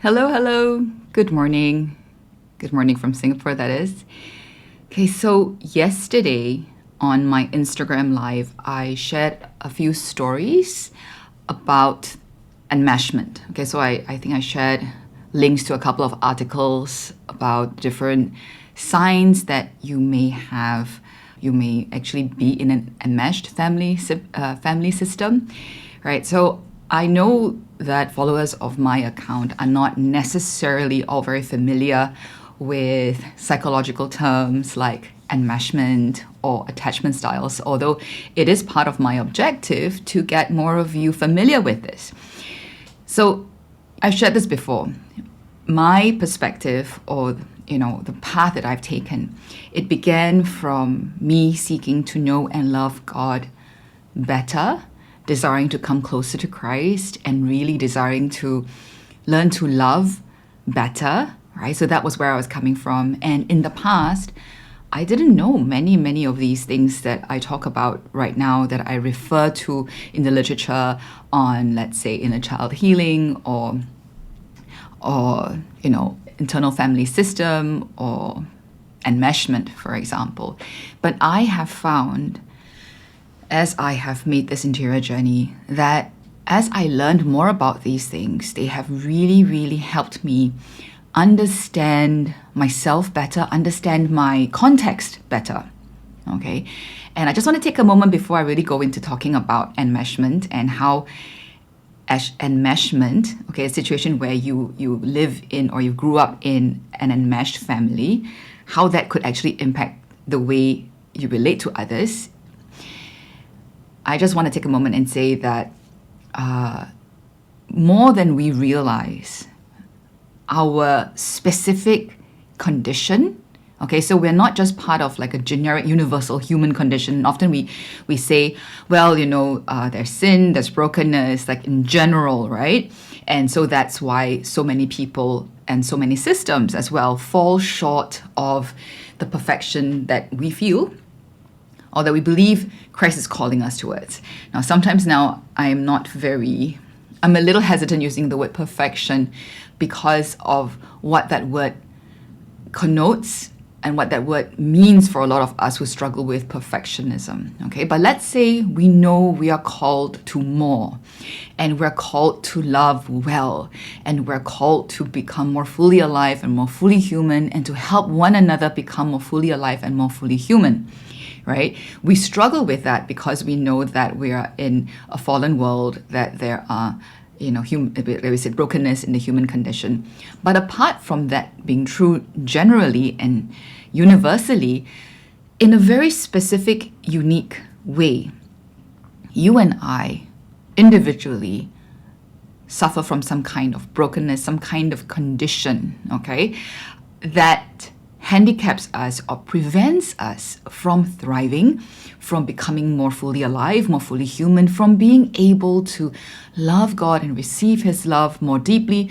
Hello, hello. Good morning. Good morning from Singapore, that is. Okay, so yesterday on my Instagram Live, I shared a few stories about enmeshment. Okay, so I think I shared links to a couple of articles about different signs that you may have. You may actually be in an enmeshed family system, right? So I know that followers of my account are not necessarily all very familiar with psychological terms like enmeshment or attachment styles, although it is part of my objective to get more of you familiar with this. So I've shared this before. My perspective, or the path that I've taken, it began from me seeking to know and love God better, desiring to come closer to Christ, and really desiring to learn to love better, right? So that was where I was coming from. And in the past, I didn't know many of these things that I talk about right now, that I refer to in the literature on, let's say, inner child healing or internal family system or enmeshment, for example. But I have found, as I have made this interior journey, that as I learned more about these things, they have really helped me understand myself better, understand my context better. Okay. And I just want to take a moment before I really go into talking about enmeshment and how enmeshment, okay, a situation where you live in or you grew up in an enmeshed family, how that could actually impact the way you relate to others. I just want to take a moment and say that more than we realize, our specific condition, okay, so we're not just part of like a generic universal human condition. Often we say, well, there's sin, there's brokenness, like in general, right? And so that's why so many people and so many systems as well fall short of the perfection that we feel or that we believe Christ is calling us towards. Now, sometimes now I'm a little hesitant using the word perfection because of what that word connotes and what that word means for a lot of us who struggle with perfectionism, okay? But let's say we know we are called to more, and we're called to love well, and we're called to become more fully alive and more fully human, and to help one another become more fully alive and more fully human, right? We struggle with that because we know that we are in a fallen world, that there are we said brokenness in the human condition. But apart from that being true generally and universally, in a very specific, unique way, you and I individually suffer from some kind of brokenness, some kind of condition, okay, that handicaps us or prevents us from thriving, from becoming more fully alive, more fully human, from being able to love God and receive His love more deeply.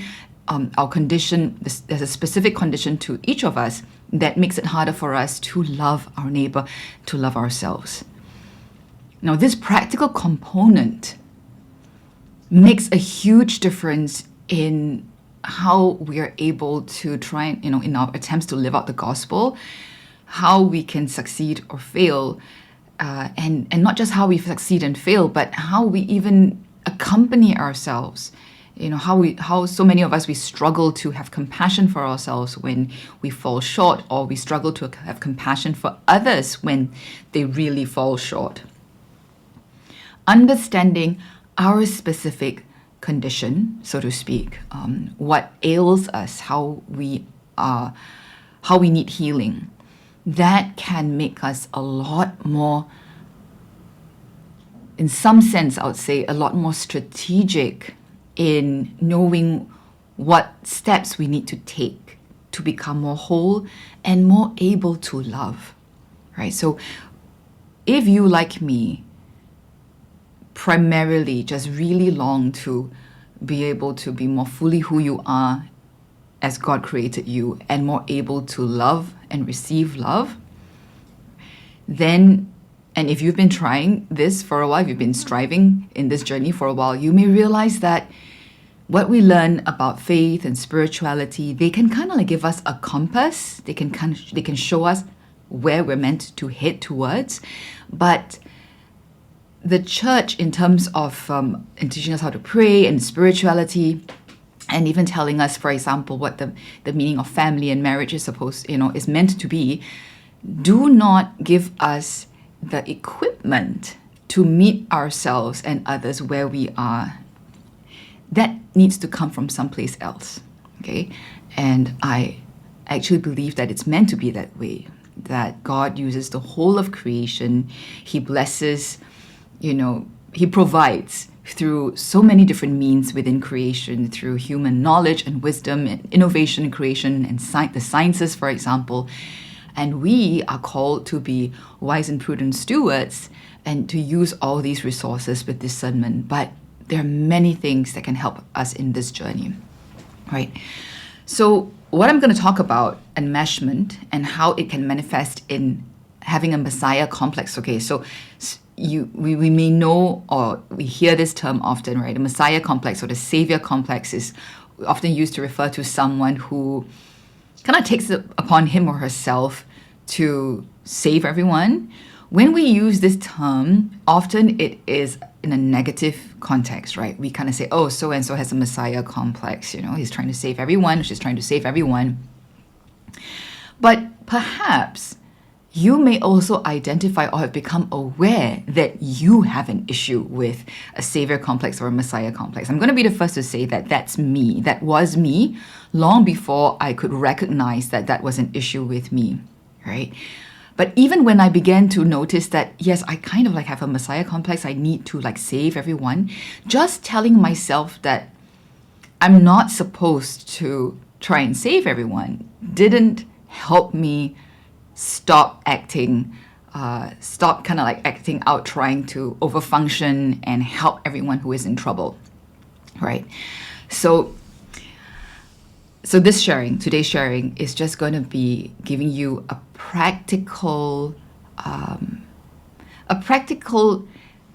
Our condition, there's a specific condition to each of us that makes it harder for us to love our neighbor, to love ourselves. Now, this practical component makes a huge difference in how we are able to try and, in our attempts to live out the gospel, how we can succeed or fail, and not just how we succeed and fail, but how we even accompany ourselves. How so many of us, we struggle to have compassion for ourselves when we fall short, or we struggle to have compassion for others when they really fall short. Understanding our specific condition, so to speak, what ails us, how we need healing, that can make us a lot more, in some sense, I would say, a lot more strategic in knowing what steps we need to take to become more whole and more able to love, right? So if you, like me, primarily just really long to be able to be more fully who you are as God created you and more able to love and receive love, then, and if you've been trying this for a while, if you've been striving in this journey for a while, you may realize that what we learn about faith and spirituality, they can kind of like give us a compass. They can show us where we're meant to head towards. But the church, in terms of teaching us how to pray and spirituality, and even telling us, for example, what the meaning of family and marriage is meant to be, do not give us the equipment to meet ourselves and others where we are. That needs to come from someplace else, okay? And I actually believe that it's meant to be that way, that God uses the whole of creation. He blesses, He provides through so many different means within creation, through human knowledge and wisdom and innovation in creation and the sciences, for example. And we are called to be wise and prudent stewards and to use all these resources with discernment. But there are many things that can help us in this journey, right? So what I'm going to talk about, enmeshment, and how it can manifest in having a Messiah complex. Okay, so we may know, or we hear this term often, right? The Messiah complex or the Savior complex is often used to refer to someone who kind of takes it upon him or herself to save everyone. When we use this term, often it is in a negative context, right? We kind of say, oh, so-and-so has a Messiah complex, he's trying to save everyone, she's trying to save everyone. But perhaps you may also identify or have become aware that you have an issue with a Savior complex or a Messiah complex. I'm going to be the first to say that that's me. That was me long before I could recognize that that was an issue with me, right? But even when I began to notice that, yes, I kind of like have a Messiah complex, I need to like save everyone, just telling myself that I'm not supposed to try and save everyone didn't help me stop acting out, trying to overfunction and help everyone who is in trouble, right? So today's sharing is just going to be giving you a practical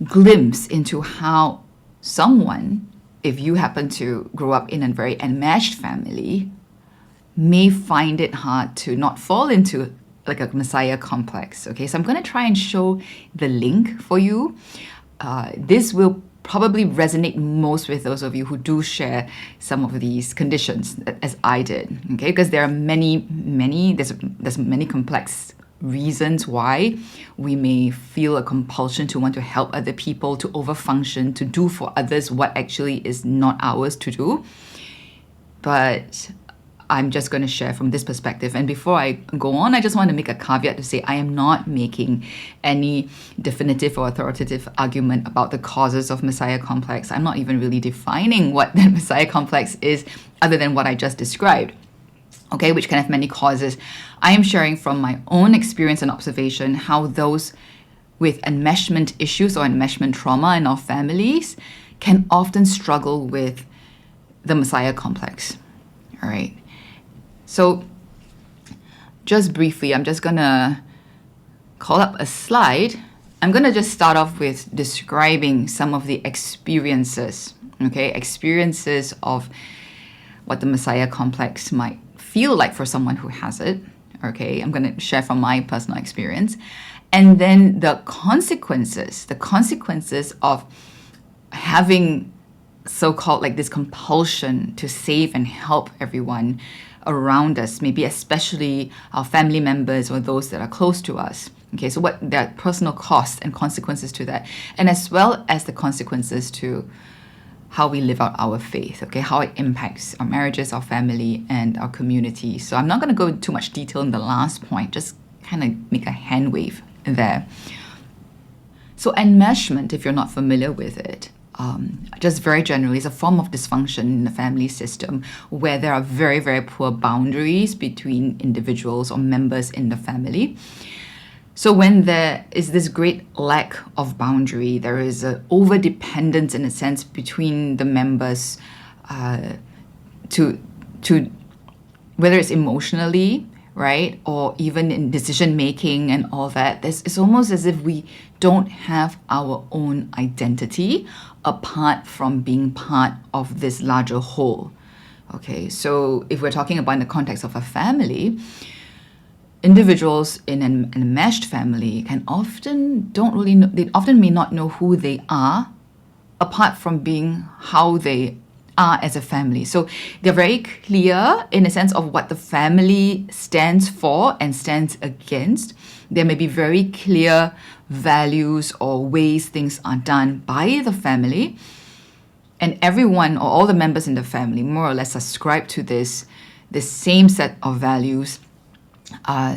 glimpse into how someone, if you happen to grow up in a very enmeshed family, may find it hard to not fall into like a Messiah complex. Okay, so I'm going to try and show the link for you. This will probably resonate most with those of you who do share some of these conditions as I did, okay? Because there are many, there's many complex reasons why we may feel a compulsion to want to help other people, to overfunction, to do for others what actually is not ours to do. But I'm just going to share from this perspective. And before I go on, I just want to make a caveat to say I am not making any definitive or authoritative argument about the causes of Messiah complex. I'm not even really defining what the Messiah complex is other than what I just described, okay, which can have many causes. I am sharing from my own experience and observation how those with enmeshment issues or enmeshment trauma in our families can often struggle with the Messiah complex, all right? So just briefly, I'm just going to call up a slide. I'm going to just start off with describing some of the experiences, okay? Experiences of what the Messiah complex might feel like for someone who has it, okay? I'm going to share from my personal experience. And then the consequences of having so-called like this compulsion to save and help everyone around us, maybe especially our family members or those that are close to us. Okay, so what there are personal costs and consequences to that, and as well as the consequences to how we live out our faith, okay, how it impacts our marriages, our family, and our community. So I'm not going to go into too much detail in the last point, just kind of make a hand wave there. So enmeshment, if you're not familiar with it, just very generally, is a form of dysfunction in the family system where there are very, very poor boundaries between individuals or members in the family. So when there is this great lack of boundary, there is an over-dependence in a sense between the members to whether it's emotionally, right? Or even in decision making and all that. It's almost as if we don't have our own identity apart from being part of this larger whole. Okay, so if we're talking about in the context of a family, individuals in an enmeshed family can often don't really know, they often may not know who they are apart from being how they are as a family. So they're very clear in a sense of what the family stands for and stands against. There may be very clear values or ways things are done by the family. And everyone or all the members in the family more or less subscribe to this same set of values,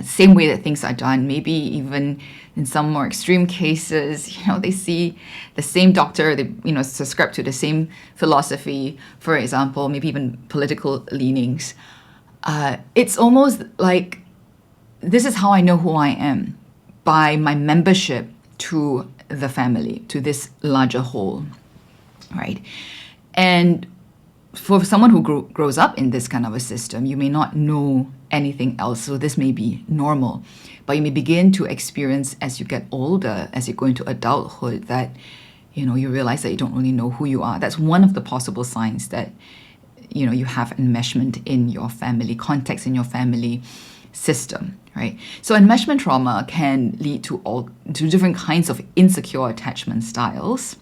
same way that things are done. Maybe even in some more extreme cases, they see the same doctor, they, subscribe to the same philosophy, for example, maybe even political leanings. It's almost like this is how I know who I am, by my membership to the family, to this larger whole, right? And for someone who grows up in this kind of a system, you may not know anything else, so this may be normal. But you may begin to experience as you get older, as you go into adulthood, that you realize that you don't really know who you are. That's one of the possible signs that you have enmeshment in your family context, in your family system, right? So enmeshment trauma can lead to different kinds of insecure attachment styles.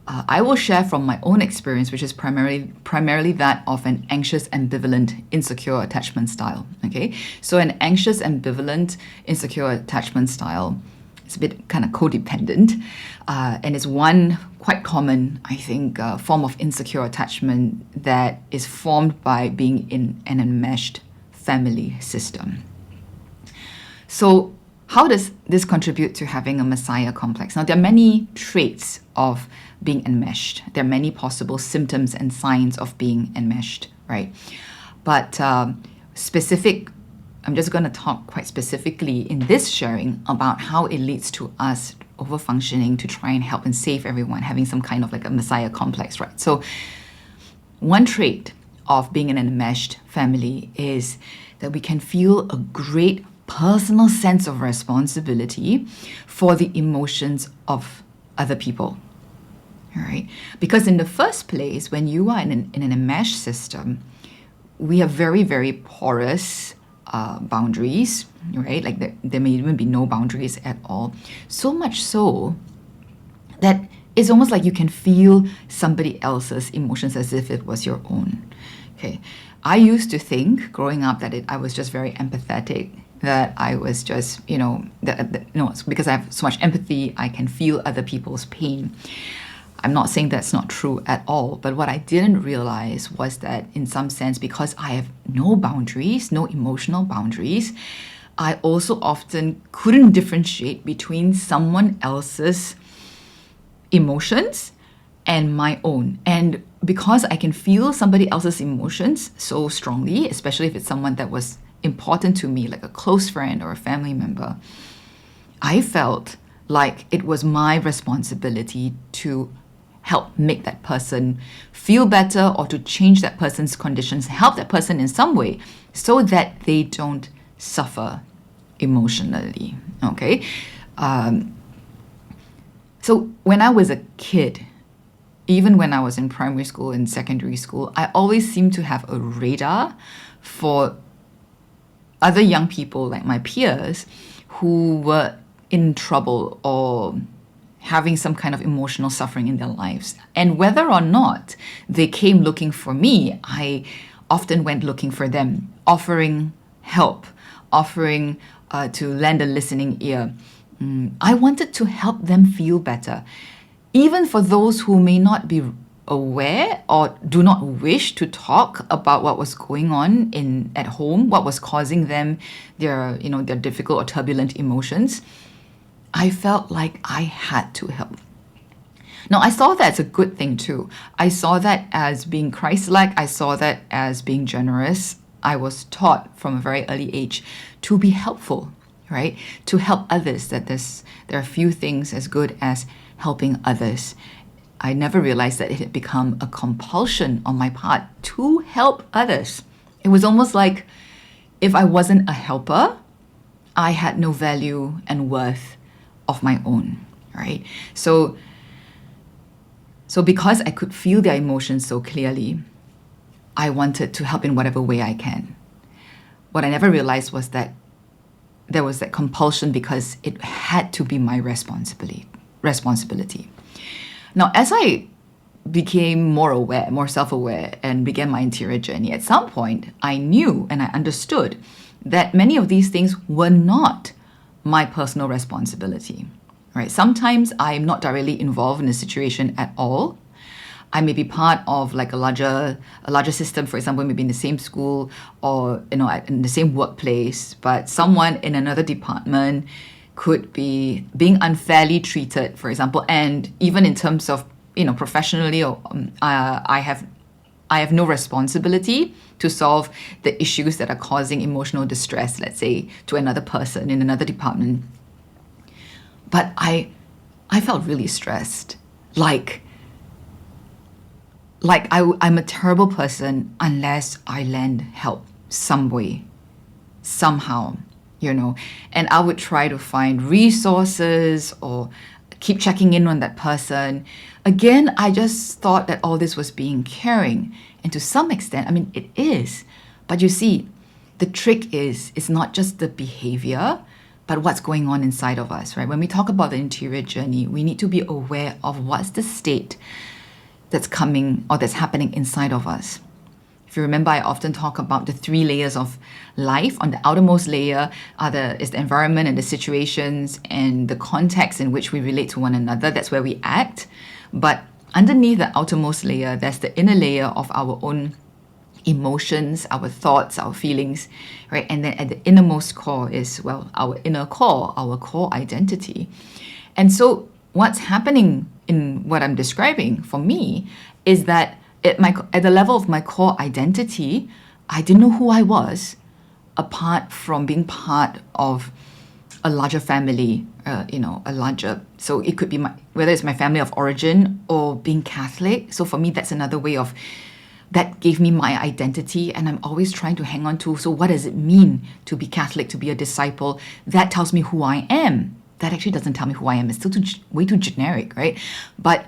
I will share from my own experience, which is primarily that of an anxious, ambivalent, insecure attachment style. Okay, so an anxious, ambivalent, insecure attachment style is a bit kind of codependent, and it's one quite common, I think, form of insecure attachment that is formed by being in an enmeshed family system. So how does this contribute to having a messiah complex? Now, there are many traits of being enmeshed. There are many possible symptoms and signs of being enmeshed, right? But I'm just going to talk quite specifically in this sharing about how it leads to us overfunctioning to try and help and save everyone, having some kind of like a messiah complex, right? So one trait of being in an enmeshed family is that we can feel a great personal sense of responsibility for the emotions of other people. All right? Because in the first place, when you are in an enmeshed system, we have very, very porous boundaries, right? Like there may even be no boundaries at all. So much so that it's almost like you can feel somebody else's emotions as if it was your own. Okay. I used to think growing up that I was just very empathetic, that I was just, because I have so much empathy, I can feel other people's pain. I'm not saying that's not true at all, but what I didn't realize was that in some sense, because I have no boundaries, no emotional boundaries, I also often couldn't differentiate between someone else's emotions and my own. And because I can feel somebody else's emotions so strongly, especially if it's someone that was important to me, like a close friend or a family member, I felt like it was my responsibility to help make that person feel better or to change that person's conditions, help that person in some way so that they don't suffer emotionally, okay? So when I was a kid, even when I was in primary school and secondary school, I always seemed to have a radar for other young people like my peers who were in trouble or having some kind of emotional suffering in their lives. And whether or not they came looking for me, I often went looking for them, offering help, offering to lend a listening ear. I wanted to help them feel better. Even for those who may not be aware or do not wish to talk about what was going on at home, what was causing them their difficult or turbulent emotions, I felt like I had to help. Now, I saw that as a good thing too. I saw that as being Christ-like. I saw that as being generous. I was taught from a very early age to be helpful, right? To help others, that there are few things as good as helping others. I never realized that it had become a compulsion on my part to help others. It was almost like if I wasn't a helper, I had no value and worth of my own, right? So because I could feel their emotions so clearly, I wanted to help in whatever way I can. What I never realized was that there was that compulsion because it had to be my responsibility. Now, as I became more aware, more self-aware, and began my interior journey, at some point, I knew and I understood that many of these things were not my personal responsibility, right? Sometimes I'm not directly involved in a situation at all. I may be part of like a larger system, for example, maybe in the same school or, in the same workplace, but someone in another department could be being unfairly treated, for example, and even in terms of, professionally, or I have no responsibility to solve the issues that are causing emotional distress, let's say, to another person in another department. But I felt really stressed, I'm a terrible person unless I lend help some way, somehow, and I would try to find resources or keep checking in on that person. Again, I just thought that all this was being caring. And to some extent, it is. But you see, the trick is, it's not just the behavior, but what's going on inside of us, right? When we talk about the interior journey, we need to be aware of what's the state that's coming or that's happening inside of us. If you remember, I often talk about the 3 layers of life. On the outermost layer is the environment and the situations and the context in which we relate to one another. That's where we act. But underneath the outermost layer, there's the inner layer of our own emotions, our thoughts, our feelings, right? And then at the innermost core is, our inner core, our core identity. And so what's happening in what I'm describing for me is that at the level of my core identity, I didn't know who I was apart from being part of a larger family, so it could be whether it's my family of origin or being Catholic. So for me, that's another way that gave me my identity, and I'm always trying to hang on to, so what does it mean to be Catholic, to be a disciple? That tells me who I am. That actually doesn't tell me who I am. It's still way too generic, right? But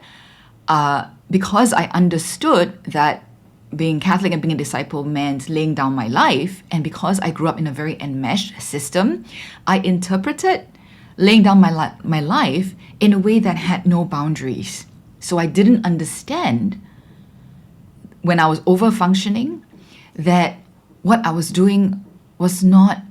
because I understood that being Catholic and being a disciple meant laying down my life, and because I grew up in a very enmeshed system, I interpreted laying down my life in a way that had no boundaries. So I didn't understand when I was over-functioning that what I was doing was not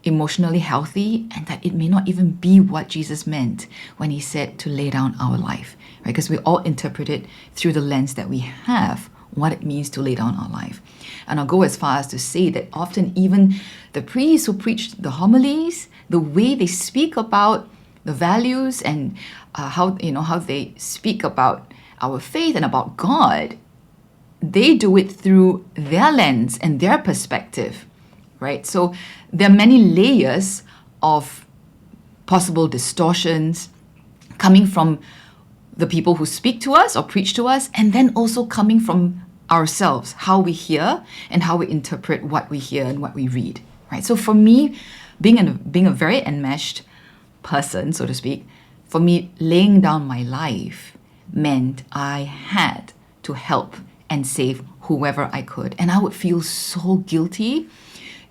emotionally healthy, and that it may not even be what Jesus meant when he said to lay down our life, right? Because we all interpret it through the lens that we have, what it means to lay down our life. And I'll go as far as to say that often even the priests who preach the homilies, the way they speak about the values and how they speak about our faith and about God, they do it through their lens and their perspective, right? So there are many layers of possible distortions coming from the people who speak to us or preach to us, and then also coming from ourselves, how we hear and how we interpret what we hear and what we read, right? So for me, being a very enmeshed person, so to speak, for me, laying down my life meant I had to help and save whoever I could. And I would feel so guilty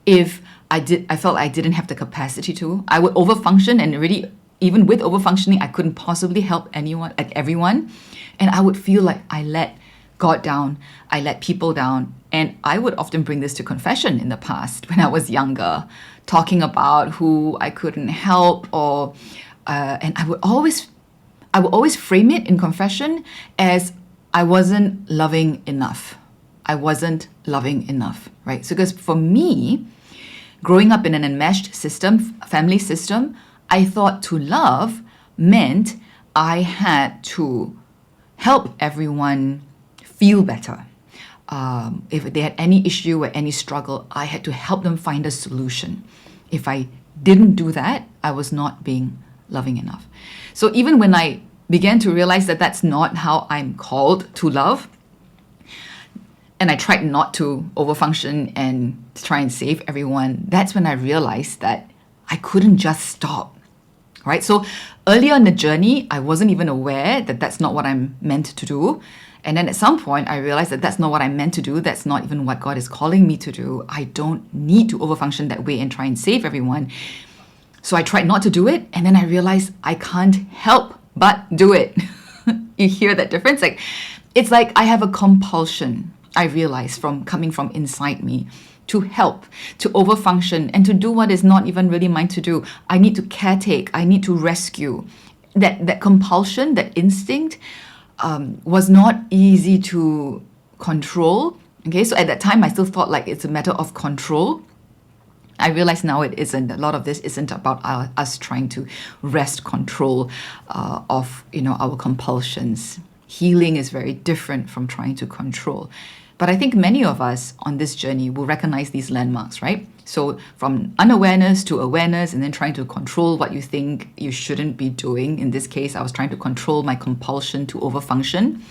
if I felt I didn't have the capacity to. I would overfunction, and really, even with overfunctioning, I couldn't possibly help everyone. And I would feel like I let God down, I let people down. And I would often bring this to confession in the past when I was younger, talking about who I couldn't help, and I would always frame it in confession as I wasn't loving enough. I wasn't loving enough, right? So because for me, growing up in an enmeshed system, family system, I thought to love meant I had to help everyone feel better. If they had any issue or any struggle, I had to help them find a solution. If I didn't do that, I was not being loving enough. So even when I began to realize that that's not how I'm called to love, and I tried not to overfunction and try and save everyone, that's when I realized that I couldn't just stop. Right? So earlier in the journey, I wasn't even aware that that's not what I'm meant to do. And then at some point, I realized that that's not what I'm meant to do. That's not even what God is calling me to do. I don't need to overfunction that way and try and save everyone. So I tried not to do it. And then I realized I can't help but do it. You hear that difference? It's like I have a compulsion, I realize, coming from inside me, to help, to overfunction, and to do what is not even really mine to do. I need to caretake. I need to rescue. That compulsion, that instinct, was not easy to control. Okay, so at that time, I still thought like it's a matter of control. I realize now it isn't. A lot of this isn't about us trying to wrest control of our compulsions. Healing is very different from trying to control. But I think many of us on this journey will recognize these landmarks, right? So from unawareness to awareness, and then trying to control what you think you shouldn't be doing. In this case, I was trying to control my compulsion to overfunction,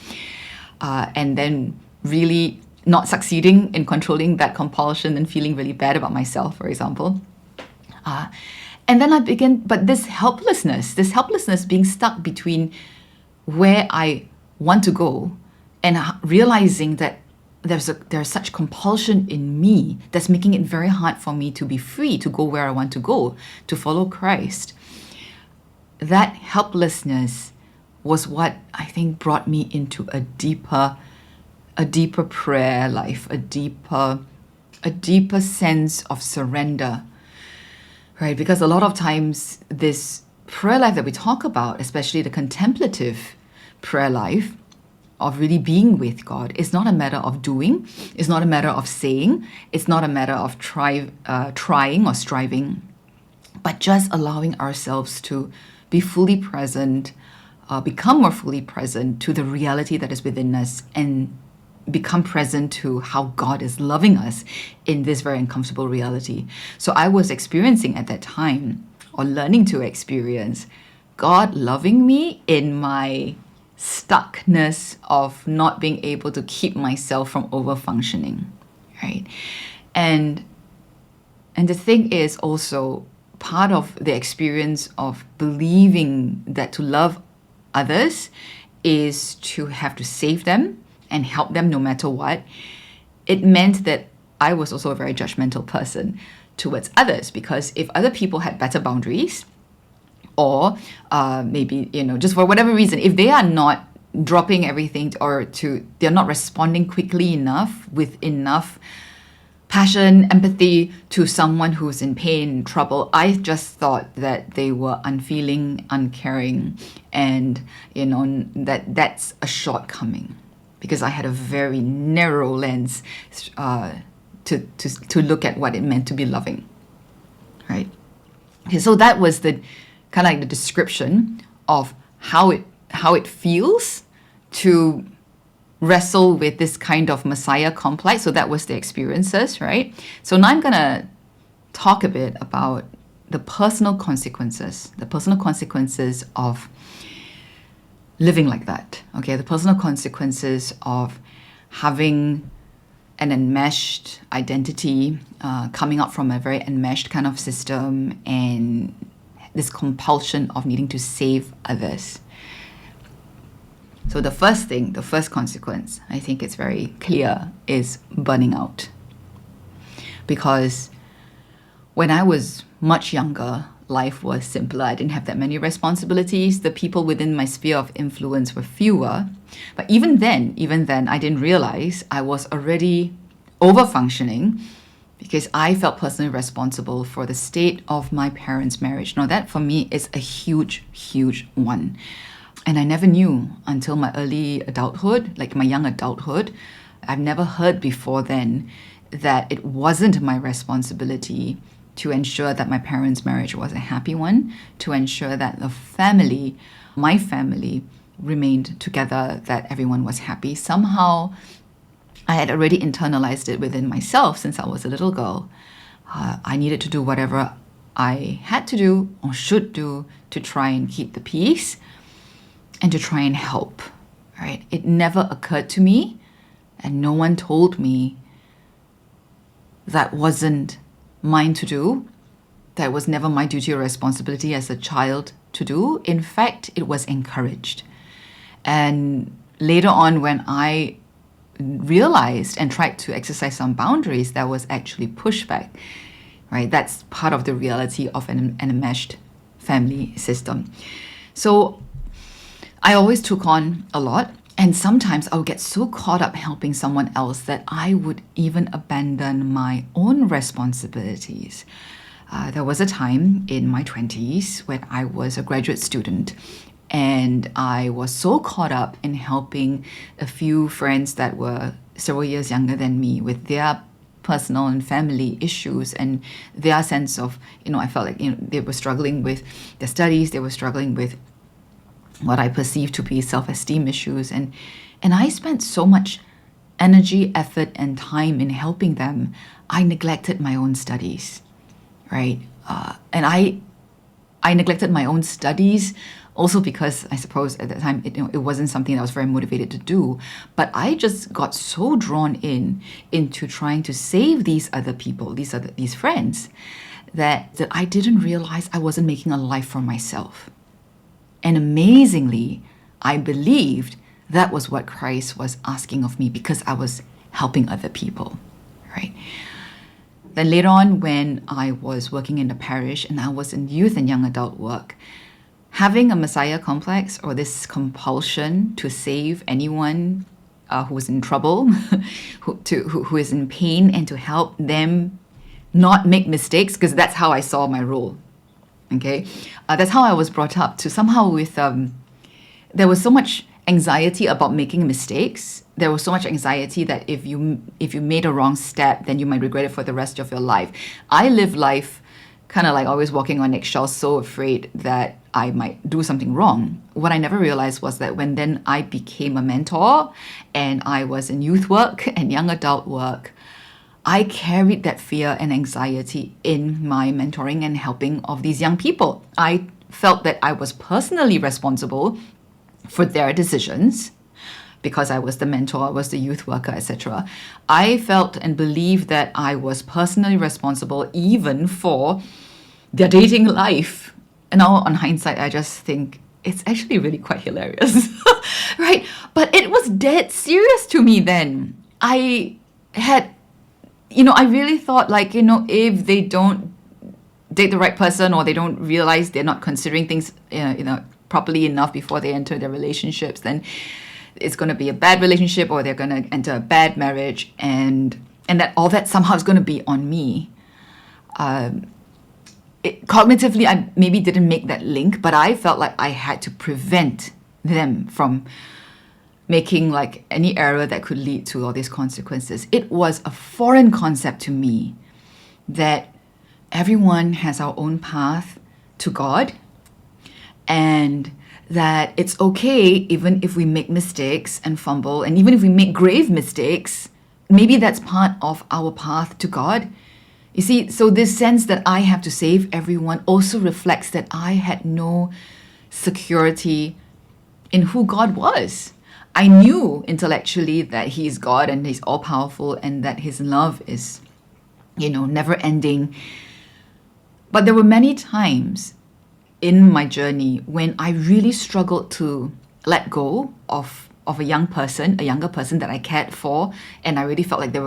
and then really not succeeding in controlling that compulsion and feeling really bad about myself, for example. And then I began, but this helplessness being stuck between where I want to go and realizing that there's such compulsion in me that's making it very hard for me to be free to go where I want to go, to follow Christ. That helplessness was what I think brought me into a deeper prayer life, a deeper sense of surrender, right? Because a lot of times this prayer life that we talk about, especially the contemplative prayer life, of really being with God, is not a matter of doing, it's not a matter of saying, it's not a matter of trying or striving, but just allowing ourselves to be fully present, become more fully present to the reality that is within us, and become present to how God is loving us in this very uncomfortable reality. So I was experiencing at that time, or learning to experience, God loving me in my stuckness of not being able to keep myself from overfunctioning, right? And the thing is also part of the experience of believing that to love others is to have to save them and help them no matter what. It meant that I was also a very judgmental person towards others, because if other people had better boundaries, or maybe, just for whatever reason, if they are not dropping everything they're not responding quickly enough with enough passion, empathy to someone who's in pain, trouble, I just thought that they were unfeeling, uncaring, and that's a shortcoming, because I had a very narrow lens to look at what it meant to be loving, right? Okay, so that was the kind of like the description of how it feels to wrestle with this kind of Messiah complex. So that was the experiences, right? So now I'm going to talk a bit about the personal consequences of living like that, okay? The personal consequences of having an enmeshed identity, coming up from a very enmeshed kind of system, and this compulsion of needing to save others. So the first consequence, I think it's very clear, is burning out. Because when I was much younger, life was simpler. I didn't have that many responsibilities. The people within my sphere of influence were fewer. But even then, I didn't realize I was already overfunctioning, because I felt personally responsible for the state of my parents' marriage. Now that for me is a huge, huge one. And I never knew until my early adulthood, like my young adulthood. I've never heard before then that it wasn't my responsibility to ensure that my parents' marriage was a happy one, to ensure that my family remained together, that everyone was happy. Somehow I had already internalized it within myself since I was a little girl. I needed to do whatever I had to do or should do to try and keep the peace and to try and help, right? It never occurred to me And no one told me that wasn't mine to do. That was never my duty or responsibility as a child to do. In fact, it was encouraged. And later on, when I realized and tried to exercise some boundaries, that was actually pushback, right? That's part of the reality of an enmeshed family system. So I always took on a lot. And sometimes I would get so caught up helping someone else that I would even abandon my own responsibilities. There was a time in my 20s when I was a graduate student, and I was so caught up in helping a few friends that were several years younger than me with their personal and family issues and their sense of, I felt like, they were struggling with their studies, they were struggling with what I perceived to be self-esteem issues. And I spent so much energy, effort, and time in helping them, I neglected my own studies, right? And I neglected my own studies also because I suppose at that time it wasn't something that I was very motivated to do. But I just got so drawn into trying to save these other people, these friends, that I didn't realize I wasn't making a life for myself. And amazingly, I believed that was what Christ was asking of me because I was helping other people, right? Then later on, when I was working in the parish and I was in youth and young adult work, having a Messiah complex or this compulsion to save anyone who is in trouble, who is in pain, and to help them not make mistakes, because that's how I saw my role. Okay, that's how I was brought up, to somehow with, there was so much anxiety about making mistakes. There was so much anxiety that if you made a wrong step, then you might regret it for the rest of your life. I live life kind of like always walking on eggshells, so afraid that I might do something wrong. What I never realized was that when then I became a mentor and I was in youth work and young adult work, I carried that fear and anxiety in my mentoring and helping of these young people. I felt that I was personally responsible for their decisions because I was the mentor, I was the youth worker, etc. I felt and believed that I was personally responsible even for their dating life. And now on hindsight, I just think it's actually really quite hilarious, right? But it was dead serious to me then. I had I really thought if they don't date the right person or they don't realize they're not considering things, properly enough before they enter their relationships, then it's going to be a bad relationship or they're going to enter a bad marriage, and that all that somehow is going to be on me. Cognitively, I maybe didn't make that link, but I felt like I had to prevent them from making any error that could lead to all these consequences. It was a foreign concept to me that everyone has our own path to God, and that it's okay even if we make mistakes and fumble, and even if we make grave mistakes, maybe that's part of our path to God. You see, so this sense that I have to save everyone also reflects that I had no security in who God was. I knew intellectually that He's God and He's all-powerful and that His love is, never-ending. But there were many times in my journey when I really struggled to let go of a younger person that I cared for, and I really felt like they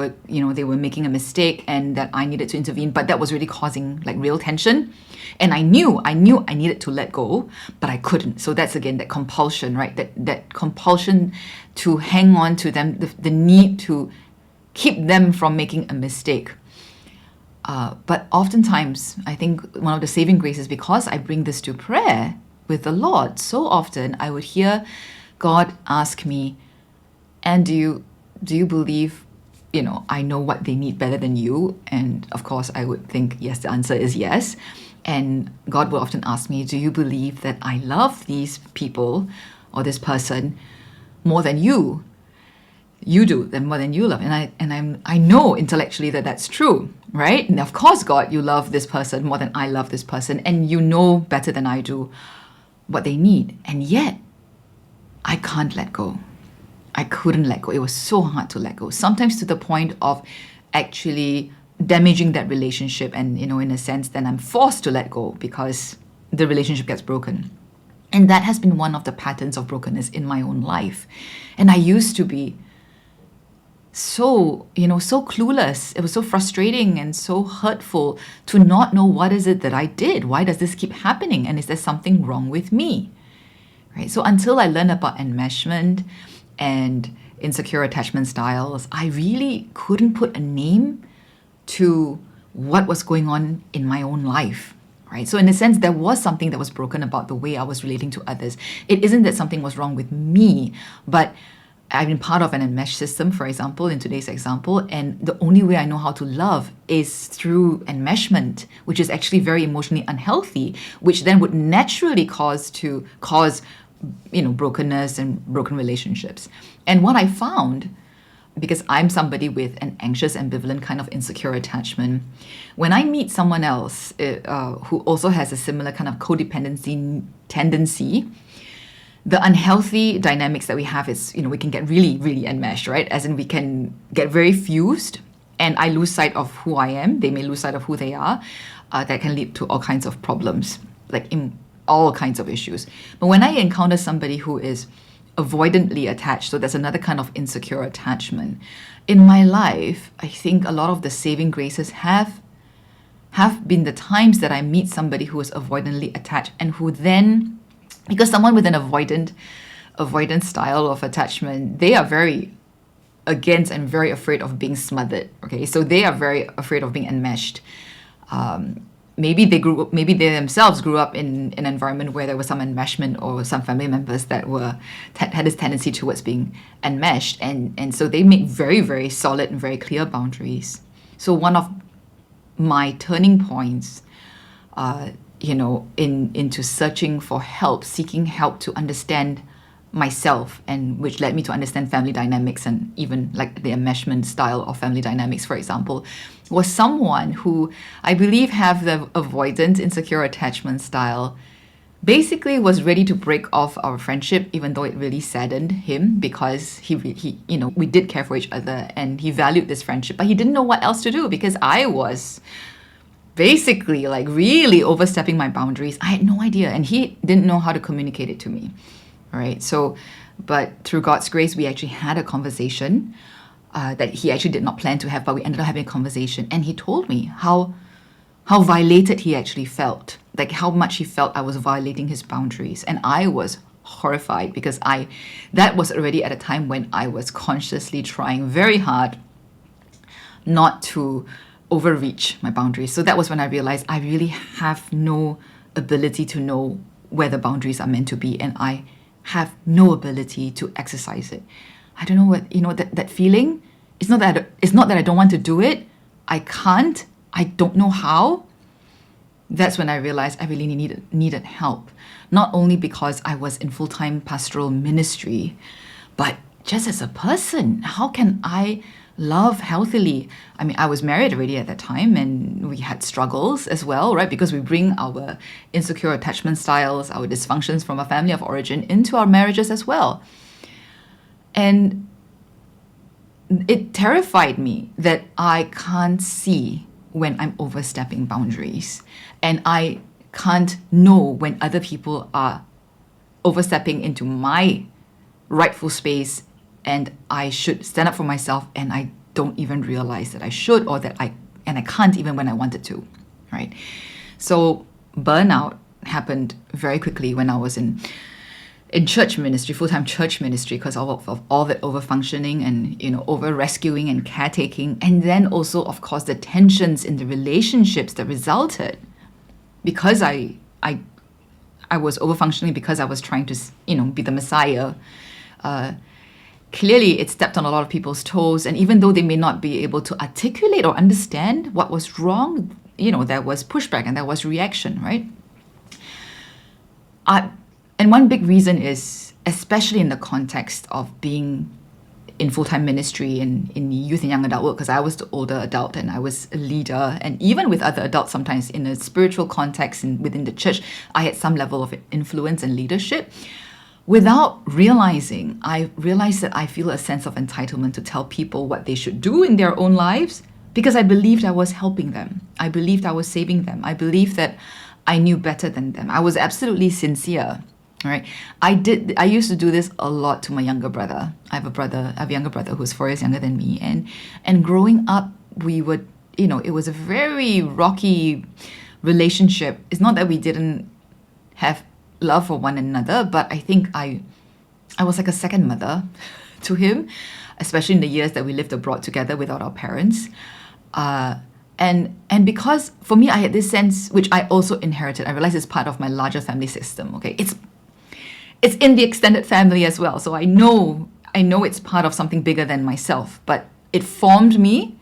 were making a mistake and that I needed to intervene, but that was really causing real tension. And I knew I needed to let go, but I couldn't. So that's again that compulsion, right? That compulsion to hang on to them, the need to keep them from making a mistake. But oftentimes, I think one of the saving graces, because I bring this to prayer with the Lord, so often I would hear God ask me, and do you believe, I know what they need better than you? And of course, I would think, yes, the answer is yes. And God will often ask me, do you believe that I love these people or this person more than you? You do, then more than you love. And I know intellectually that that's true, right? And of course, God, you love this person more than I love this person, and you know better than I do what they need. And yet, I can't let go. I couldn't let go. It was so hard to let go, sometimes to the point of actually damaging that relationship. And, in a sense, then I'm forced to let go because the relationship gets broken. And that has been one of the patterns of brokenness in my own life. And I used to be so clueless. It was so frustrating and so hurtful to not know what is it that I did. Why does this keep happening? And is there something wrong with me? Right? So until I learned about enmeshment and insecure attachment styles, I really couldn't put a name to what was going on in my own life. Right? So in a sense, there was something that was broken about the way I was relating to others. It isn't that something was wrong with me, but I've been part of an enmeshed system, for example, in today's example, and the only way I know how to love is through enmeshment, which is actually very emotionally unhealthy, which then would naturally cause brokenness and broken relationships. And what I found, because I'm somebody with an anxious, ambivalent kind of insecure attachment, when I meet someone else who also has a similar kind of codependency tendency, the unhealthy dynamics that we have is, we can get really, really enmeshed, right? As in we can get very fused and I lose sight of who I am. They may lose sight of who they are. That can lead to all kinds of problems, like in all kinds of issues. But when I encounter somebody who is avoidantly attached, so there's another kind of insecure attachment, in my life, I think a lot of the saving graces have been the times that I meet somebody who is avoidantly attached and who then, because someone with an avoidant style of attachment, they are very against and very afraid of being smothered. Okay, so they are very afraid of being enmeshed. Maybe they themselves grew up in an environment where there was some enmeshment, or some family members that had this tendency towards being enmeshed, and so they make very, very solid and very clear boundaries. So one of my turning points, into searching for help, seeking help to understand myself, and which led me to understand family dynamics and even like the enmeshment style of family dynamics, for example, was someone who I believe have the avoidant insecure attachment style, basically was ready to break off our friendship, even though it really saddened him, because he we did care for each other and he valued this friendship, but he didn't know what else to do because I was basically like really overstepping my boundaries. I had no idea, and he didn't know how to communicate it to me. All right. So, but through God's grace, we actually had a conversation that he actually did not plan to have, but we ended up having a conversation, and he told me how violated he actually felt, like how much he felt I was violating his boundaries, and I was horrified because that was already at a time when I was consciously trying very hard not to overreach my boundaries. So that was when I realized I really have no ability to know where the boundaries are meant to be, and I have no ability to exercise it. I don't know what, that feeling. It's not that I don't want to do it. I can't. I don't know how. That's when I realized I really needed help. Not only because I was in full-time pastoral ministry, but just as a person. How can I love healthily? I mean, I was married already at that time, and we had struggles as well, right? Because we bring our insecure attachment styles, our dysfunctions from a family of origin into our marriages as well. And it terrified me that I can't see when I'm overstepping boundaries, and I can't know when other people are overstepping into my rightful space, and I should stand up for myself, and I don't even realize that I should, or that I can't even when I wanted to, right? So burnout happened very quickly when I was in church ministry, full-time church ministry, because of all that over-functioning and, over-rescuing and caretaking. And then also, of course, the tensions in the relationships that resulted, because I was over-functioning, because I was trying to, be the Messiah. Clearly, it stepped on a lot of people's toes. And even though they may not be able to articulate or understand what was wrong, there was pushback and there was reaction, right? And one big reason is, especially in the context of being in full-time ministry and in youth and young adult work, because I was the older adult and I was a leader, and even with other adults, sometimes in a spiritual context and within the church, I had some level of influence and leadership. without realizing, I realized that I feel a sense of entitlement to tell people what they should do in their own lives because I believed I was helping them. I believed I was saving them. I believed that I knew better than them. I was absolutely sincere. Right. I used to do this a lot to my younger brother. I have a younger brother who's 4 years younger than me. And growing up, we would, it was a very rocky relationship. It's not that we didn't have love for one another, but I think I was like a second mother to him, especially in the years that we lived abroad together without our parents. And because for me, I had this sense, which I also inherited. I realized it's part of my larger family system. Okay, it's in the extended family as well. So I know it's part of something bigger than myself, but it formed me.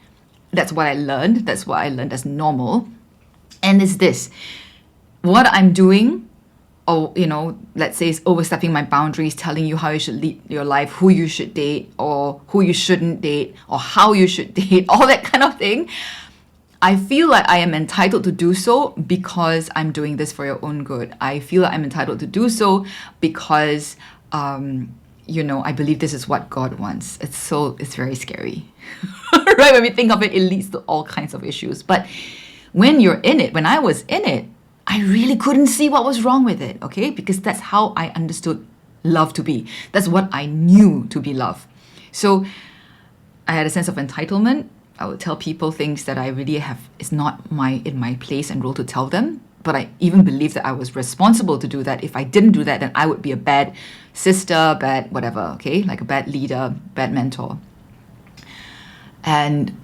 That's what I learned. That's what I learned as normal. And it's this, what I'm doing, or, let's say it's overstepping my boundaries, telling you how you should lead your life, who you should date or who you shouldn't date or how you should date, all that kind of thing. I feel like I am entitled to do so because I'm doing this for your own good. I feel like I'm entitled to do so because, I believe this is what God wants. It's very scary, right? When we think of it, it leads to all kinds of issues. But when you're in it, when I was in it, I really couldn't see what was wrong with it, okay? Because that's how I understood love to be. That's what I knew to be love. So I had a sense of entitlement. I would tell people things that I really it's not in my place and role to tell them. But I even believed that I was responsible to do that. If I didn't do that, then I would be a bad sister, bad whatever, okay? Like a bad leader, bad mentor. And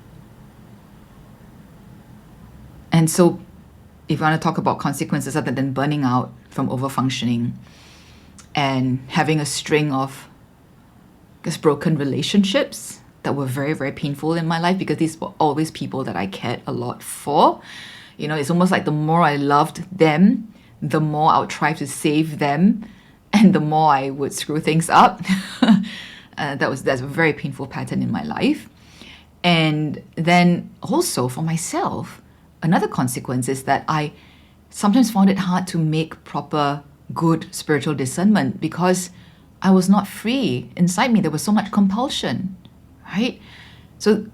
so if you want to talk about consequences other than burning out from overfunctioning and having a string of, broken relationships that were very, very painful in my life, because these were always people that I cared a lot for. It's almost like the more I loved them, the more I would try to save them, and the more I would screw things up. That's a very painful pattern in my life. And then also for myself, another consequence is that I sometimes found it hard to make proper, good spiritual discernment because I was not free. Inside me, there was so much compulsion, right? So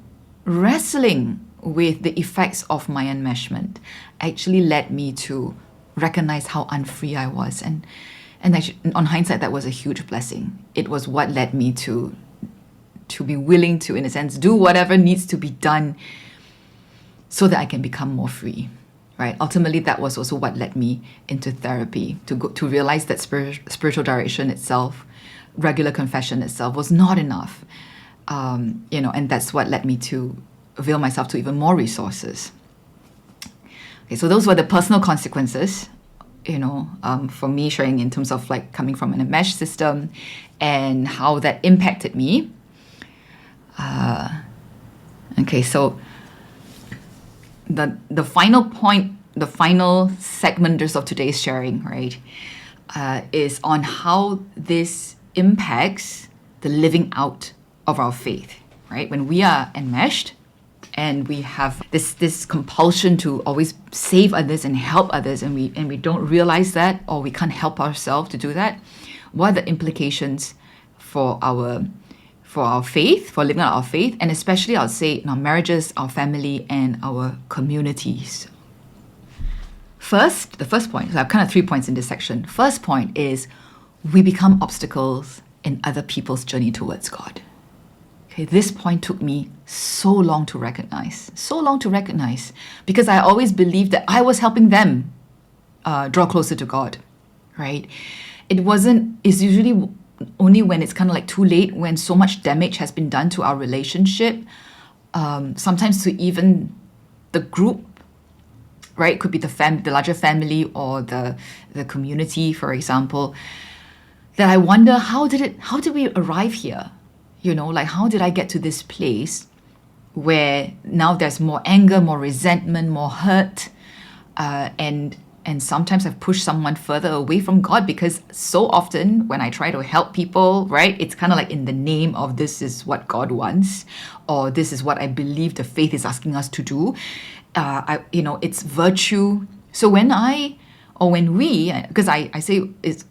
wrestling with the effects of my enmeshment actually led me to recognize how unfree I was. And actually, on hindsight, that was a huge blessing. It was what led me to be willing to, in a sense, do whatever needs to be done so that I can become more free, right? Ultimately, that was also what led me into therapy, to realize that spiritual direction itself, regular confession itself was not enough, and that's what led me to avail myself to even more resources. Okay, so those were the personal consequences, for me, sharing in terms of like coming from an enmeshed system and how that impacted me. So the final point, the final segment just of today's sharing, right, is on how this impacts the living out of our faith, right? When we are enmeshed and we have this compulsion to always save others and help others, and we don't realize that, or we can't help ourselves to do that, what are the implications for our faith, for living out our faith, and especially I'll say in our marriages, our family, and our communities. The first point, so I have kind of 3 points in this section. First point is we become obstacles in other people's journey towards God. Okay, this point took me so long to recognize, because I always believed that I was helping them draw closer to God, right? It's usually only when it's kind of like too late, when so much damage has been done to our relationship, sometimes to even the group, right? It could be the larger family or the community, for example, that I wonder, how did we arrive here? How did I get to this place where now there's more anger, more resentment, more hurt, and sometimes I've pushed someone further away from God, because so often when I try to help people, right, it's kind of like in the name of this is what God wants, or this is what I believe the faith is asking us to do. It's virtue. So when I Or when we, because I say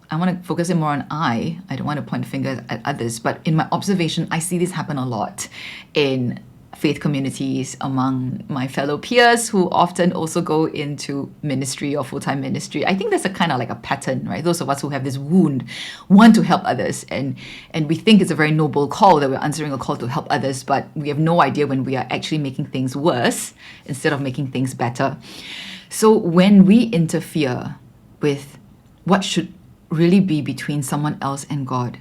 I want to focus it more on I don't want to point fingers at others, but in my observation, I see this happen a lot in faith communities among my fellow peers who often also go into ministry or full-time ministry. I think there's a kind of like a pattern, right? Those of us who have this wound want to help others, and we think it's a very noble call, that we're answering a call to help others, but we have no idea when we are actually making things worse instead of making things better. So when we interfere with what should really be between someone else and God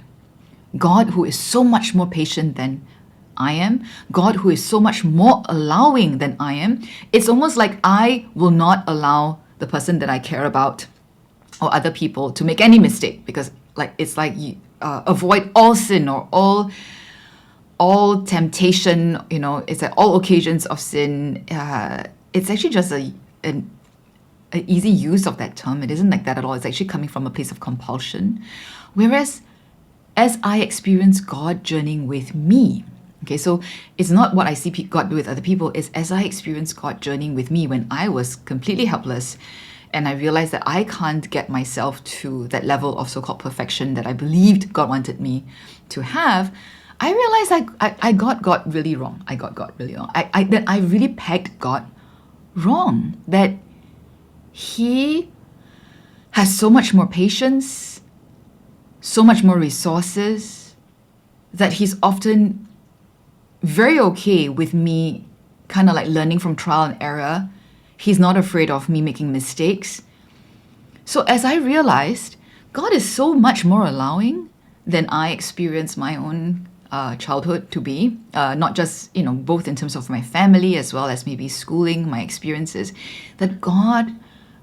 who is so much more patient than I am, God who is so much more allowing than I am, it's almost like I will not allow the person that I care about or other people to make any mistake, because it's like you avoid all sin or all temptation, it's like all occasions of sin. It's actually just an easy use of that term. It isn't like that at all. It's actually coming from a place of compulsion. Whereas as I experience God journeying with me, okay, so it's not what I see God do with other people, it's as I experience God journeying with me when I was completely helpless and I realized that I can't get myself to that level of so-called perfection that I believed God wanted me to have. I realized I got God really wrong. That I really pegged God wrong. That He has so much more patience, so much more resources, that He's often very okay with me kind of like learning from trial and error. He's not afraid of me making mistakes. So as I realized, God is so much more allowing than I experienced my own childhood to be, not just, both in terms of my family as well as maybe schooling, my experiences, that God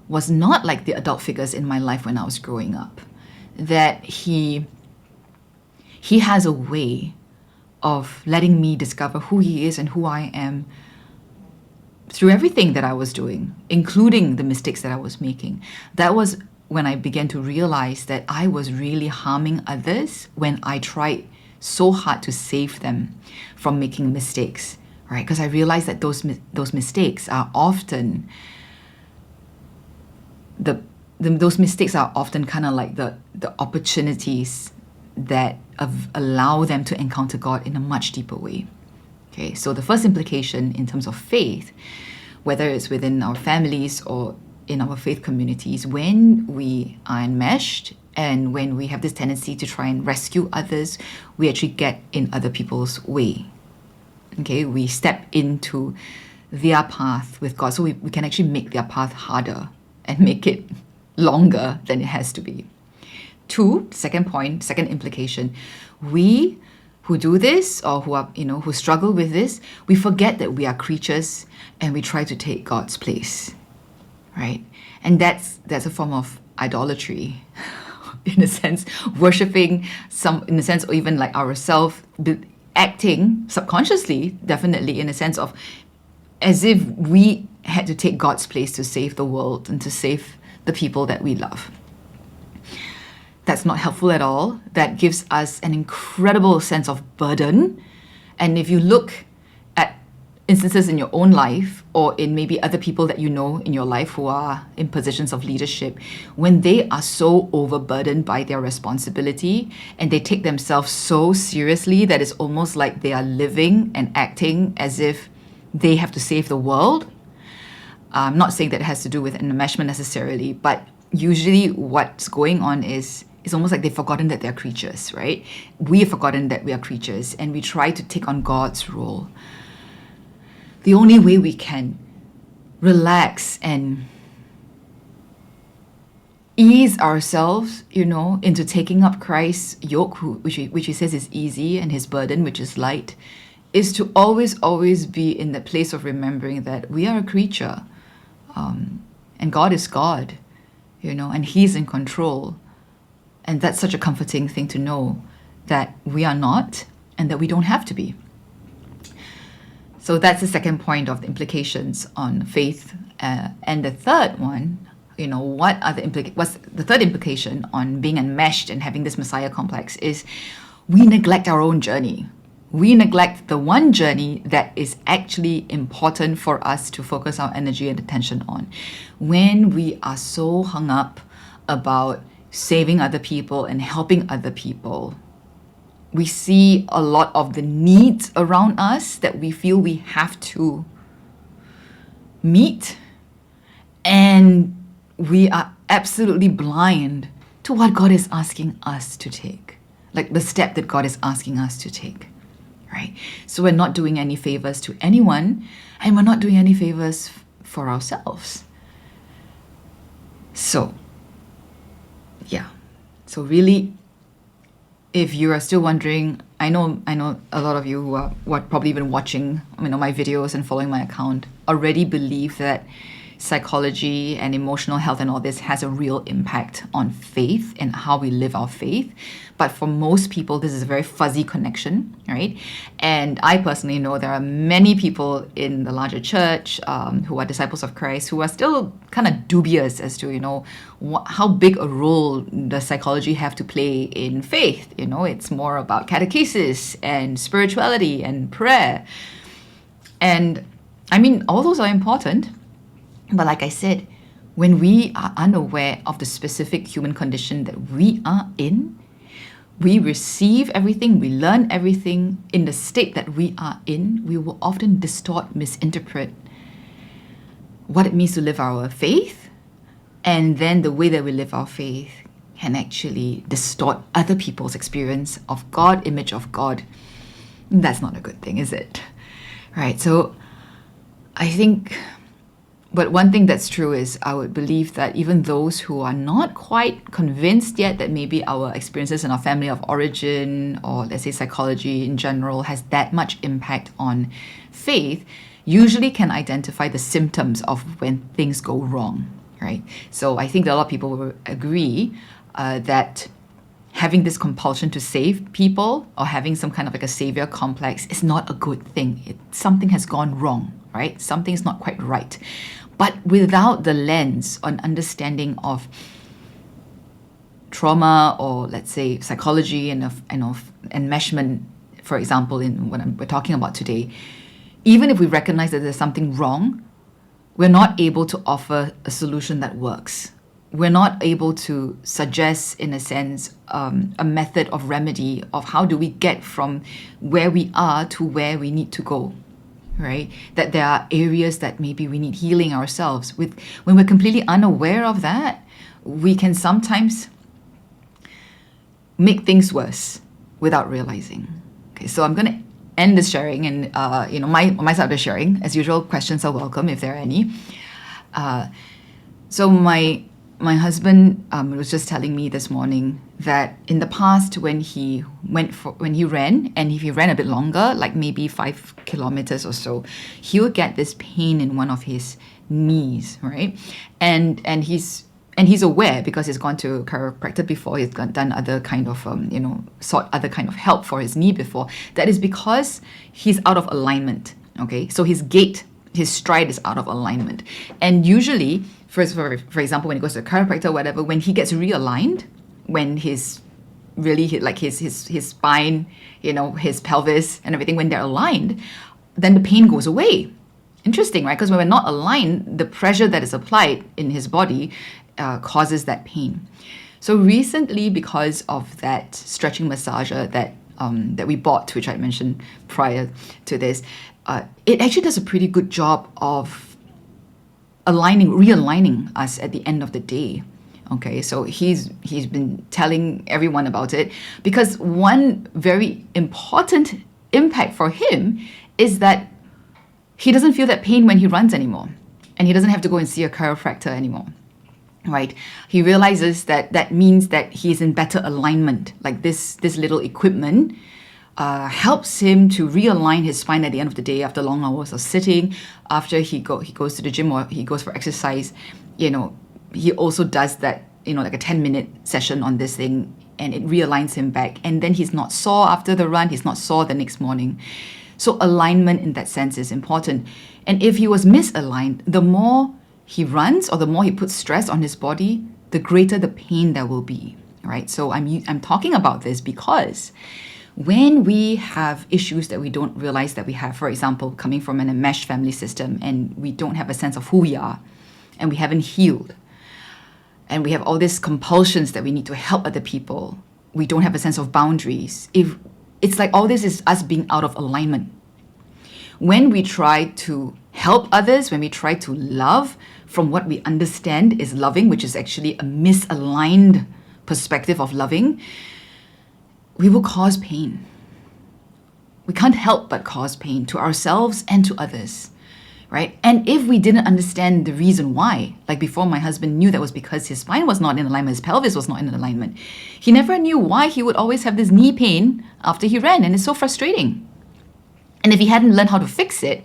was not like the adult figures in my life when I was growing up. That He has a way of letting me discover who He is and who I am through everything that I was doing, including the mistakes that I was making. That was when I began to realize that I was really harming others when I tried so hard to save them from making mistakes, right? Because I realized that those mistakes are often those mistakes are often kind of like the opportunities that allow them to encounter God in a much deeper way. Okay, so the first implication in terms of faith, whether it's within our families or in our faith communities, when we are enmeshed and when we have this tendency to try and rescue others, we actually get in other people's way. Okay, we step into their path with God, so we can actually make their path harder and make it longer than it has to be. Second implication, we who do this or who struggle with this, we forget that we are creatures and we try to take God's place, right? And that's a form of idolatry, in a sense, worshipping in a sense, or even like ourselves, acting subconsciously, definitely, in a sense of as if we had to take God's place to save the world and to save the people that we love. That's not helpful at all. That gives us an incredible sense of burden. And if you look at instances in your own life or in maybe other people that you know in your life who are in positions of leadership, when they are so overburdened by their responsibility and they take themselves so seriously that it's almost like they are living and acting as if they have to save the world. I'm not saying that it has to do with enmeshment necessarily, but usually what's going on is it's almost like they've forgotten that they're creatures, right? We have forgotten that we are creatures and we try to take on God's role. The only way we can relax and ease ourselves, into taking up Christ's yoke, which he says is easy, and His burden, which is light, is to always be in the place of remembering that we are a creature, and God is God, and He's in control. And that's such a comforting thing to know, that we are not and that we don't have to be. So that's the second point of the implications on faith. And the third one, what's the third implication on being enmeshed and having this Messiah complex is we neglect our own journey. we neglect the one journey that is actually important for us to focus our energy and attention on. When we are so hung up about saving other people and helping other people, we see a lot of the needs around us that we feel we have to meet, and we are absolutely blind to what God is asking us to take, like the step that God is asking us to take, right? So we're not doing any favors to anyone, and we're not doing any favors for ourselves. So, yeah. So really, if you are still wondering, I know a lot of you who are probably been watching, my videos and following my account already believe that psychology and emotional health and all this has a real impact on faith and how we live our faith. But for most people, this is a very fuzzy connection, right? And I personally know there are many people in the larger church who are disciples of Christ who are still kind of dubious as to, how big a role does psychology have to play in faith? It's more about catechesis and spirituality and prayer. And all those are important. But like I said, when we are unaware of the specific human condition that we are in, we receive everything, we learn everything in the state that we are in, we will often distort, misinterpret what it means to live our faith, and then the way that we live our faith can actually distort other people's experience of God, image of God. That's not a good thing, is it? Right, so I think... But one thing that's true is I would believe that even those who are not quite convinced yet that maybe our experiences in our family of origin, or let's say psychology in general, has that much impact on faith, usually can identify the symptoms of when things go wrong, right? So I think that a lot of people will agree that having this compulsion to save people or having some kind of like a savior complex is not a good thing. Something has gone wrong, right? Something's not quite right. But without the lens on understanding of trauma, or let's say psychology and of enmeshment, for example, in what we're talking about today, even if we recognize that there's something wrong, we're not able to offer a solution that works. We're not able to suggest, in a sense, a method of remedy of how do we get from where we are to where we need to go. Right? That there are areas that maybe we need healing ourselves. When we're completely unaware of that, we can sometimes make things without realizing. Okay, so I'm going to end this sharing, and my side of the sharing, as usual, questions are welcome if there are any. So my husband was just telling me this morning that in the past, when he ran, and if he ran a bit longer, like maybe 5 kilometers or so, he would get this pain in one of his knees, right? And he's aware because he's gone to a chiropractor before, he's done other kind of sought other kind of help for his knee before. That is because he's out of alignment. Okay, so his gait, his stride is out of alignment, and usually, for example, when he goes to a chiropractor or whatever, when he gets realigned, when his spine, his pelvis and everything, when they're aligned, then the pain goes away. Interesting, right? Because when we're not aligned, the pressure that is applied in his body causes that pain. So recently, because of that stretching massager that we bought, which I mentioned prior to this, it actually does a pretty good job of realigning us at the end of the day. Okay, so he's been telling everyone about it, because one very important impact for him is that he doesn't feel that pain when he runs anymore, and he doesn't have to go and see a chiropractor anymore. Right? He realizes that means that he's in better alignment. Like this little equipment helps him to realign his spine at the end of the day after long hours of sitting. After he goes to the gym or he goes for exercise, he also does that, like a 10-minute session on this thing, and it realigns him back. And then he's not sore after the run, he's not sore the next morning. So alignment in that sense is important. And if he was misaligned, the more he runs or the more he puts stress on his body, the greater the pain there will be, right? So I'm talking about this because When we have issues that we don't realize that we have, for example, coming from an enmeshed family system, and we don't have a sense of who we are, and we haven't healed, and we have all these compulsions that we need to help other people, we don't have a sense of boundaries. If it's like all this is us being out of alignment. When we try to help others, when we try to love from what we understand is loving, which is actually a misaligned perspective of loving, we will cause pain. We can't help but cause pain to ourselves and to others, right? And if we didn't understand the reason why, like before, my husband knew that was because his spine was not in alignment, his pelvis was not in alignment. He never knew why he would always have this knee pain after he ran, and it's so frustrating. And if he hadn't learned how to fix it,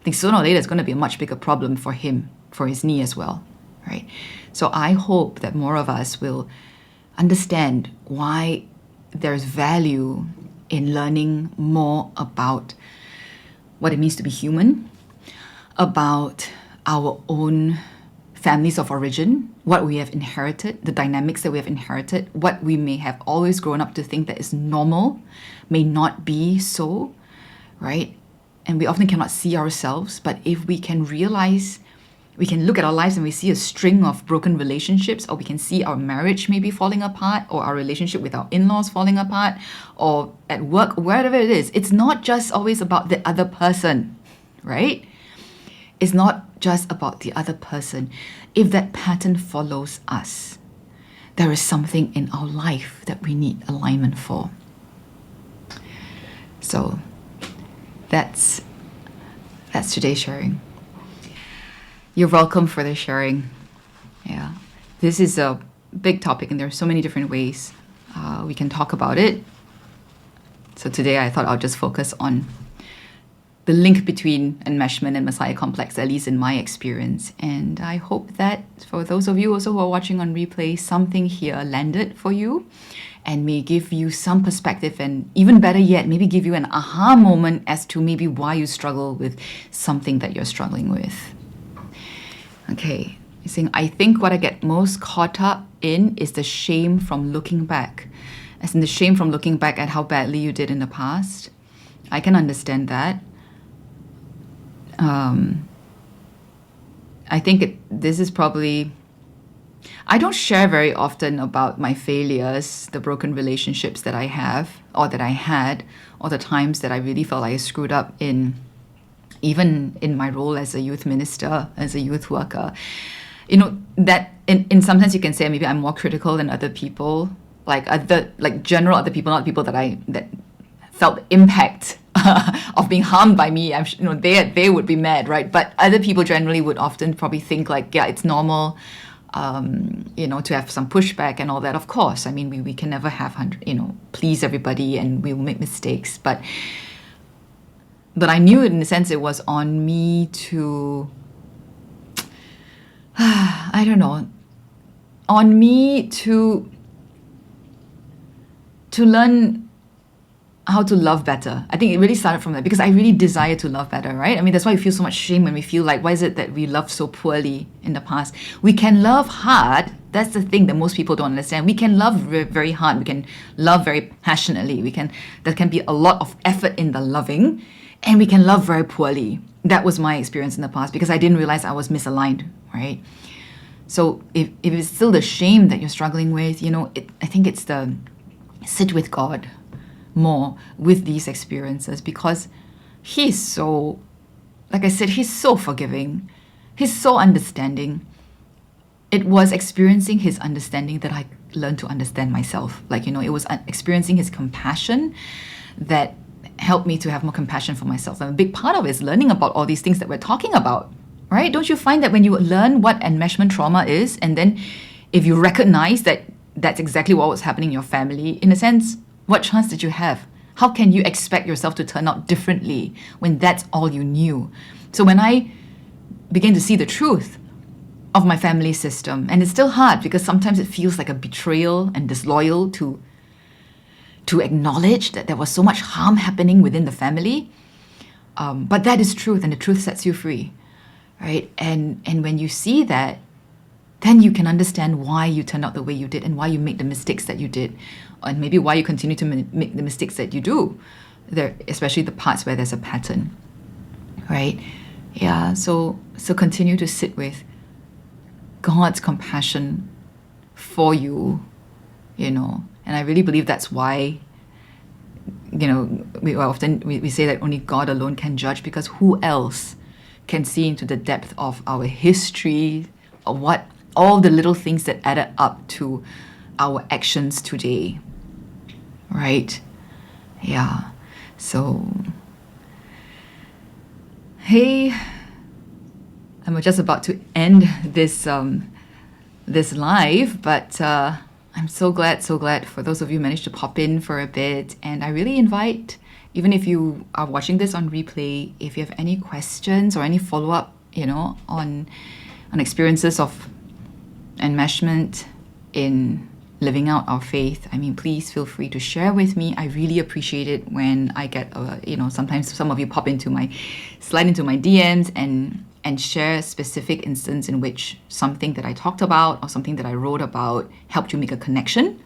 I think sooner or later it's going to be a much bigger problem for him, for his knee as well, right? So I hope that more of us will understand why there's value in learning more about what it means to be human, about our own families of origin, what we have inherited, the dynamics that we have inherited, what we may have always grown up to think that is normal may not be so, right? And we often cannot see ourselves, but if we can realize, we can look at our lives and we see a string of broken relationships, or we can see our marriage maybe falling apart, or our relationship with our in-laws falling apart, or at work, wherever it is. It's not just always about the other person, right? It's not just about the other person. If that pattern follows us, there is something in our life that we need alignment for. So that's today's sharing. You're welcome for the sharing. Yeah, this is a big topic, and there are so many different ways we can talk about it. So today I thought I'll just focus on the link between enmeshment and Messiah complex, at least in my experience. And I hope that for those of you also who are watching on replay, something here landed for you and may give you some perspective, and even better yet, maybe give you an aha moment as to maybe why you struggle with something that you're struggling with. Okay, you're saying, I think what I get most caught up in is the shame from looking back. As in the shame from looking back at how badly you did in the past. I can understand that. I think this is probably... I don't share very often about my failures, the broken relationships that I have, or that I had, or the times that I really felt I screwed up in, even in my role as a youth minister, as a youth worker. You know, that in some sense you can say maybe I'm more critical than other people, like general other people, not people that felt the impact of being harmed by me. They would be mad, right? But other people generally would often probably think like, yeah, it's normal, to have some pushback and all that. Of course, I mean, we can never have please everybody, and we will make mistakes. But I knew in a sense it was on me to, on me to learn how to love better. I think it really started from that, because I really desire to love better, right? I mean, that's why we feel so much shame when we feel like, why is it that we loved so poorly in the past? We can love hard. That's the thing that most people don't understand. We can love very hard. We can love very passionately. There can be a lot of effort in the loving, and we can love very poorly. That was my experience in the past, because I didn't realize I was misaligned, right? So if it's still the shame that you're struggling with, I think it's the sit with God more with these experiences, because he's so, like I said, he's so forgiving. He's so understanding. It was experiencing his understanding that I learned to understand myself. It was experiencing his compassion that helped me to have more compassion for myself. And a big part of it is learning about all these things that we're talking about, right? Don't you find that when you learn what enmeshment trauma is, and then if you recognize that that's exactly what was happening in your family, in a sense, what chance did you have? How can you expect yourself to turn out differently when that's all you knew? So when I began to see the truth of my family system, and it's still hard because sometimes it feels like a betrayal and disloyal to acknowledge that there was so much harm happening within the family. But that is truth, and the truth sets you free, right? And when you see that, then you can understand why you turned out the way you did and why you make the mistakes that you did, and maybe why you continue to make the mistakes that you do, there, especially the parts where there's a pattern, right? Yeah, so continue to sit with God's compassion for you, and I really believe that's why, we say that only God alone can judge, because who else can see into the depth of our history, of what all the little things that added up to our actions today, right? Yeah. So, hey, I'm just about to end this live, but I'm so glad for those of you who managed to pop in for a bit. And I really invite, even if you are watching this on replay, if you have any questions or any follow-up, on experiences of enmeshment in living out our faith, please feel free to share with me. I really appreciate it when I get, sometimes some of you slide into my DMs and share a specific instance in which something that I talked about or something that I wrote about helped you make a connection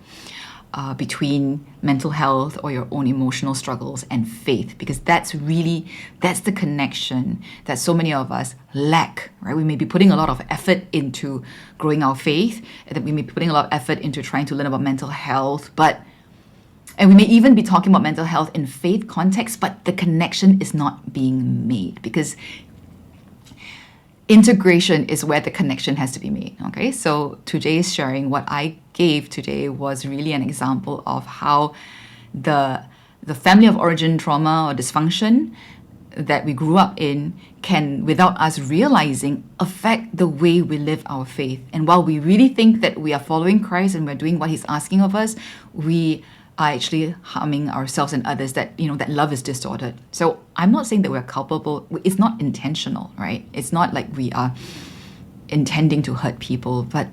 between mental health or your own emotional struggles and faith, because that's the connection that so many of us lack, right? We may be putting a lot of effort into growing our faith, and that we may be putting a lot of effort into trying to learn about mental health, and we may even be talking about mental health in faith context, but the connection is not being made, because integration is where the connection has to be made, okay? So today's sharing, what I gave today was really an example of how the family of origin trauma or dysfunction that we grew up in can, without us realizing, affect the way we live our faith. And while we really think that we are following Christ and we're doing what He's asking of us, we are actually harming ourselves and others, that love is distorted. So I'm not saying that we're culpable. It's not intentional, right? It's not like we are intending to hurt people, but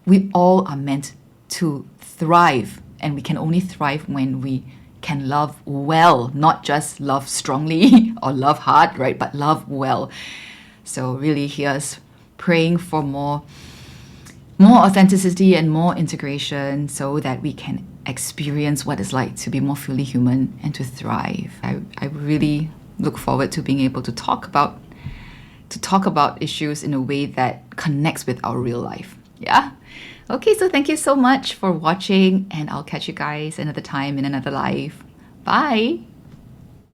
we all are meant to thrive, and we can only thrive when we can love well, not just love strongly or love hard, right? But love well. So really, here's praying for more authenticity and more integration, so that we can experience what it's like to be more fully human and to thrive. I really look forward to being able to talk about issues in a way that connects with our real life. Yeah? Okay, so thank you so much for watching, and I'll catch you guys another time in another live. Bye!